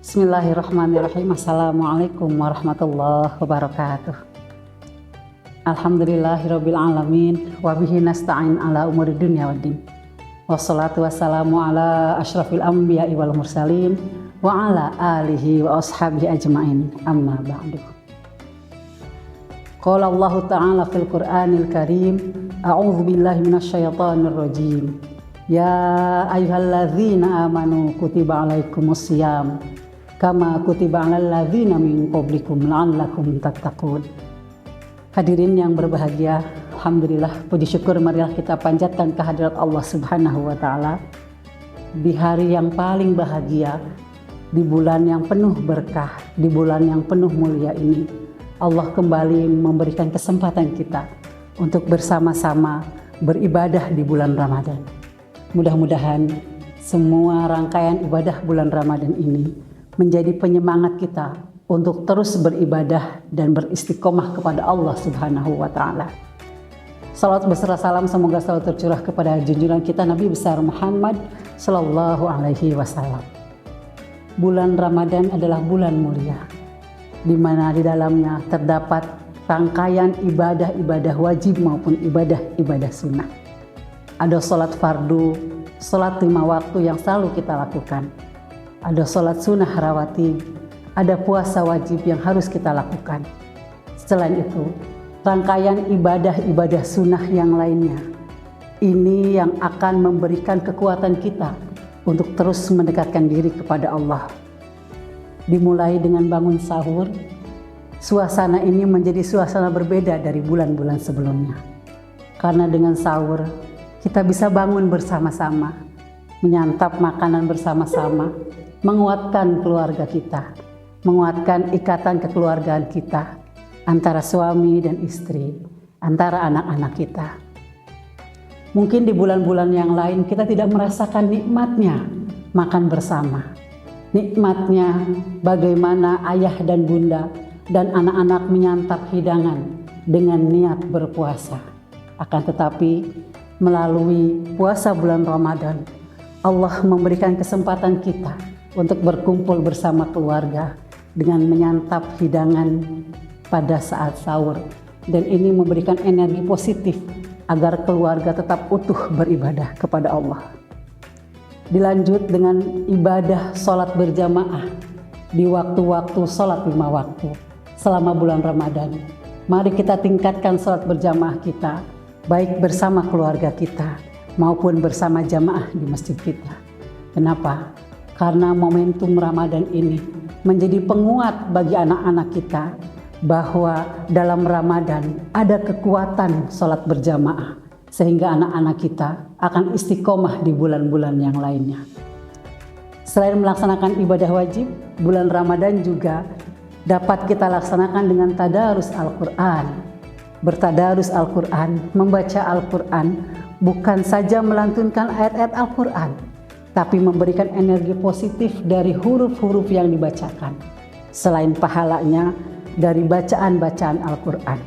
Bismillahirrahmanirrahim. Assalamualaikum warahmatullahi wabarakatuh. Alhamdulillahirabbil alamin wa bihi nasta'in ala umuri dunya waddin. Wassalatu wassalamu ala asyrafil anbiya'i wal mursalin wa ala alihi wa ashabihi ajmain. Amma ba'du. Qala Allah Ta'ala fil Qur'anil Karim, a'udzu billahi minasyaitonir rajim. Ya ayyuhalladzina amanu kutiba alaikumusiyam kama kutiba alal ladzina min qablikum la'allakum tattaqun. Hadirin yang berbahagia, alhamdulillah, puji syukur marilah kita panjatkan kehadirat Allah Subhanahu wa taala di hari yang paling bahagia, di bulan yang penuh berkah, di bulan yang penuh mulia ini. Allah kembali memberikan kesempatan kita untuk bersama-sama beribadah di bulan Ramadan. Mudah-mudahan semua rangkaian ibadah bulan Ramadan ini menjadi penyemangat kita untuk terus beribadah dan beristiqomah kepada Allah Subhanahu wa taala. Salawat beserta salam semoga selalu tercurah kepada junjungan kita Nabi besar Muhammad sallallahu alaihi wasallam. Bulan Ramadan adalah bulan mulia, di mana di dalamnya terdapat rangkaian ibadah-ibadah wajib maupun ibadah-ibadah sunnah. Ada sholat fardu, sholat 5 waktu yang selalu kita lakukan. Ada sholat sunnah rawatib, ada puasa wajib yang harus kita lakukan. Selain itu, rangkaian ibadah-ibadah sunnah yang lainnya, ini yang akan memberikan kekuatan kita untuk terus mendekatkan diri kepada Allah. Dimulai dengan bangun sahur, suasana ini menjadi suasana berbeda dari bulan-bulan sebelumnya. Karena dengan sahur, kita bisa bangun bersama-sama, menyantap makanan bersama-sama, menguatkan keluarga kita, menguatkan ikatan kekeluargaan kita antara suami dan istri, antara anak-anak kita. Mungkin di bulan-bulan yang lain kita tidak merasakan nikmatnya makan bersama, nikmatnya bagaimana ayah dan bunda dan anak-anak menyantap hidangan dengan niat berpuasa. Akan tetapi melalui puasa bulan Ramadan, Allah memberikan kesempatan kita untuk berkumpul bersama keluarga dengan menyantap hidangan pada saat sahur, dan ini memberikan energi positif agar keluarga tetap utuh beribadah kepada Allah. Dilanjut dengan ibadah sholat berjamaah di waktu-waktu sholat 5 waktu selama bulan Ramadan. Mari kita tingkatkan sholat berjamaah kita, baik bersama keluarga kita maupun bersama jamaah di masjid kita. Kenapa? Karena momentum Ramadan ini menjadi penguat bagi anak-anak kita bahwa dalam Ramadan ada kekuatan sholat berjamaah, sehingga anak-anak kita akan istiqomah di bulan-bulan yang lainnya. Selain melaksanakan ibadah wajib, bulan Ramadan juga dapat kita laksanakan dengan tadarus Al-Quran. Bertadarus Al-Quran, membaca Al-Quran, bukan saja melantunkan ayat-ayat Al-Quran, tapi memberikan energi positif dari huruf-huruf yang dibacakan, selain pahalanya dari bacaan-bacaan Al-Quran.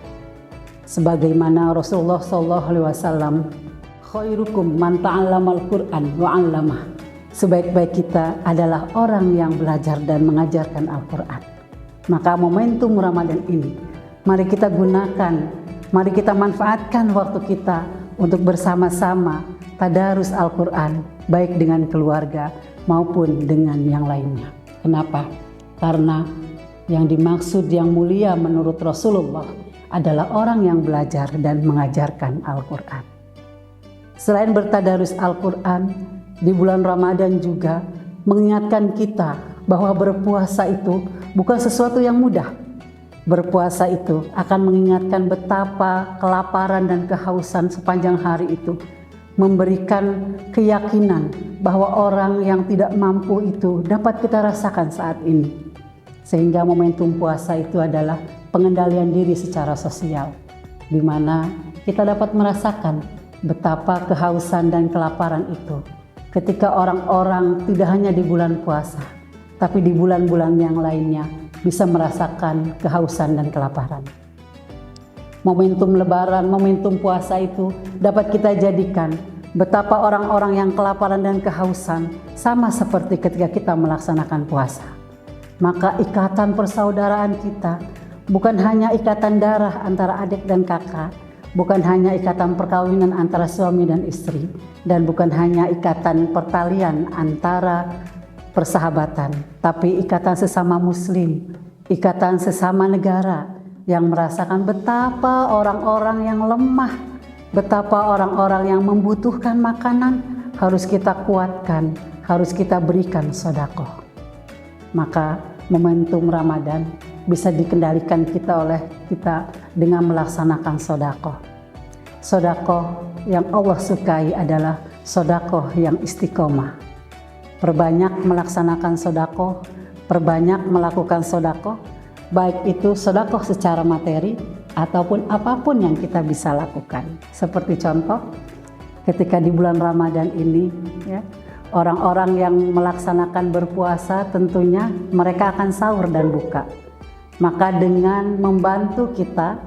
Sebagaimana Rasulullah SAW, khairukum man ta'allamal Qur'an wa 'allamah. Sebaik-baik kita adalah orang yang belajar dan mengajarkan Al-Quran. Maka momentum Ramadan ini, mari kita gunakan, mari kita manfaatkan waktu kita untuk bersama-sama tadarus Al-Quran, baik dengan keluarga maupun dengan yang lainnya. Kenapa? Karena yang dimaksud yang mulia menurut Rasulullah adalah orang yang belajar dan mengajarkan Al-Quran. Selain bertadarus Al-Quran, di bulan Ramadan juga mengingatkan kita bahwa berpuasa itu bukan sesuatu yang mudah. Berpuasa itu akan mengingatkan betapa kelaparan dan kehausan sepanjang hari itu memberikan keyakinan bahwa orang yang tidak mampu itu dapat kita rasakan saat ini. Sehingga momentum puasa itu adalah pengendalian diri secara sosial, di mana kita dapat merasakan betapa kehausan dan kelaparan itu ketika orang-orang tidak hanya di bulan puasa, tapi di bulan-bulan yang lainnya bisa merasakan kehausan dan kelaparan. Momentum lebaran, momentum puasa itu dapat kita jadikan betapa orang-orang yang kelaparan dan kehausan sama seperti ketika kita melaksanakan puasa. Maka ikatan persaudaraan kita bukan hanya ikatan darah antara adik dan kakak, bukan hanya ikatan perkawinan antara suami dan istri, dan bukan hanya ikatan pertalian antara persahabatan, tapi ikatan sesama muslim, ikatan sesama negara yang merasakan betapa orang-orang yang lemah, betapa orang-orang yang membutuhkan makanan harus kita kuatkan, harus kita berikan sedekah. Maka momentum Ramadan bisa dikendalikan oleh kita dengan melaksanakan sedekah. Sedekah yang Allah sukai adalah sedekah yang istiqomah. Perbanyak melaksanakan sedekah, perbanyak melakukan sedekah, baik itu sedekah secara materi ataupun apapun yang kita bisa lakukan. Seperti contoh, ketika di bulan Ramadan ini, ya, orang-orang yang melaksanakan berpuasa tentunya mereka akan sahur dan buka. Maka dengan membantu kita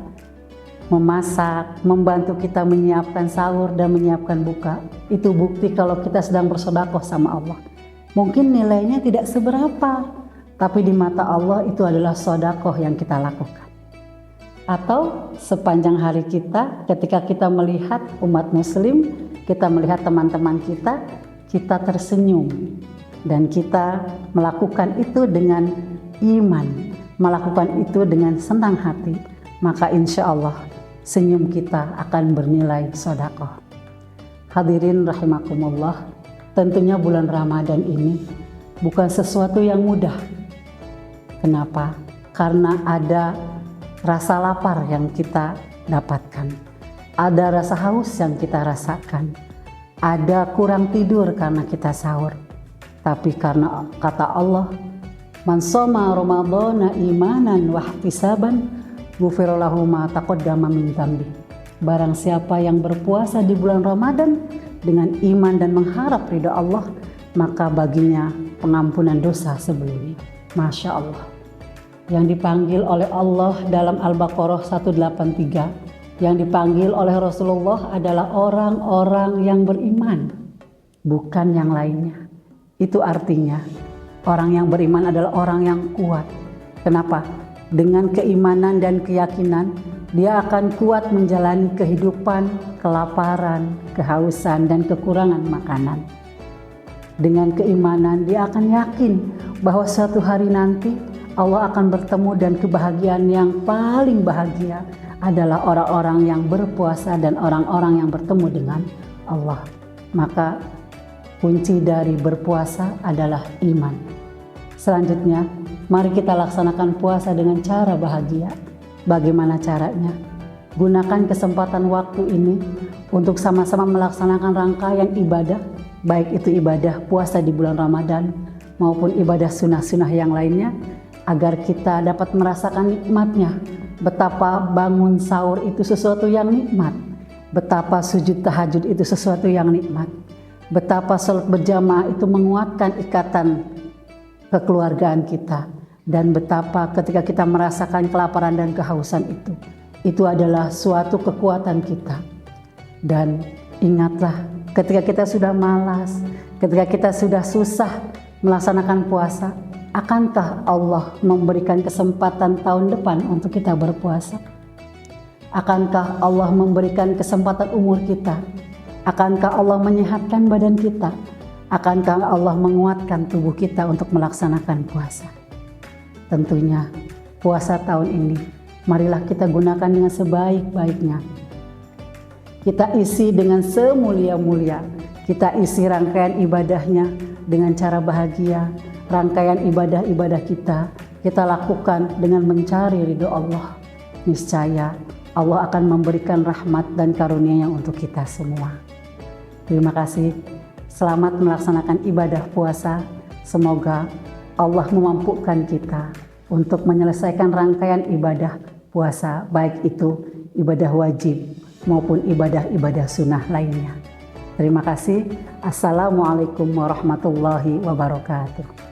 memasak, membantu kita menyiapkan sahur dan menyiapkan buka, itu bukti kalau kita sedang bersedekah sama Allah. Mungkin nilainya tidak seberapa, tapi di mata Allah itu adalah sedekah yang kita lakukan. Atau sepanjang hari kita, ketika kita melihat umat muslim, kita melihat teman-teman kita tersenyum dan kita melakukan itu dengan iman, melakukan itu dengan senang hati, maka insya Allah senyum kita akan bernilai sedekah. Hadirin rahimakumullah, tentunya bulan Ramadan ini bukan sesuatu yang mudah. Kenapa? Karena ada rasa lapar yang kita dapatkan, ada rasa haus yang kita rasakan, ada kurang tidur karena kita sahur. Tapi karena kata Allah, man shoma ramadhana imanan wa ihtisaban ghufira lahu ma taqaddama min dzambi. Barang siapa yang berpuasa di bulan Ramadan dengan iman dan mengharap ridha Allah, maka baginya pengampunan dosa sebelumnya. Masya Allah. Yang dipanggil oleh Allah dalam Al-Baqarah 183, yang dipanggil oleh Rasulullah adalah orang-orang yang beriman, bukan yang lainnya. Itu artinya orang yang beriman adalah orang yang kuat. Kenapa? Dengan keimanan dan keyakinan, dia akan kuat menjalani kehidupan, kelaparan, kehausan, dan kekurangan makanan. Dengan keimanan, dia akan yakin bahwa suatu hari nanti Allah akan bertemu, dan kebahagiaan yang paling bahagia adalah orang-orang yang berpuasa dan orang-orang yang bertemu dengan Allah. Maka kunci dari berpuasa adalah iman. Selanjutnya, mari kita laksanakan puasa dengan cara bahagia. Bagaimana caranya? Gunakan kesempatan waktu ini untuk sama-sama melaksanakan rangkaian ibadah, baik itu ibadah puasa di bulan Ramadan maupun ibadah sunnah-sunnah yang lainnya, agar kita dapat merasakan nikmatnya. Betapa bangun sahur itu sesuatu yang nikmat, betapa sujud tahajud itu sesuatu yang nikmat, betapa salat berjamaah itu menguatkan ikatan kekeluargaan kita, dan betapa ketika kita merasakan kelaparan dan kehausan itu adalah suatu kekuatan kita. Dan ingatlah, ketika kita sudah malas, ketika kita sudah susah melaksanakan puasa, akankah Allah memberikan kesempatan tahun depan untuk kita berpuasa? Akankah Allah memberikan kesempatan umur kita? Akankah Allah menyehatkan badan kita? Akankah Allah menguatkan tubuh kita untuk melaksanakan puasa? Tentunya puasa tahun ini marilah kita gunakan dengan sebaik-baiknya. Kita isi dengan semulia-mulia. Kita isi rangkaian ibadahnya dengan cara bahagia. Rangkaian ibadah-ibadah kita lakukan dengan mencari ridho Allah. Niscaya Allah akan memberikan rahmat dan karunia-Nya untuk kita semua. Terima kasih. Selamat melaksanakan ibadah puasa. Semoga Allah memampukan kita untuk menyelesaikan rangkaian ibadah puasa, baik itu ibadah wajib maupun ibadah-ibadah sunnah lainnya. Terima kasih. Assalamualaikum warahmatullahi wabarakatuh.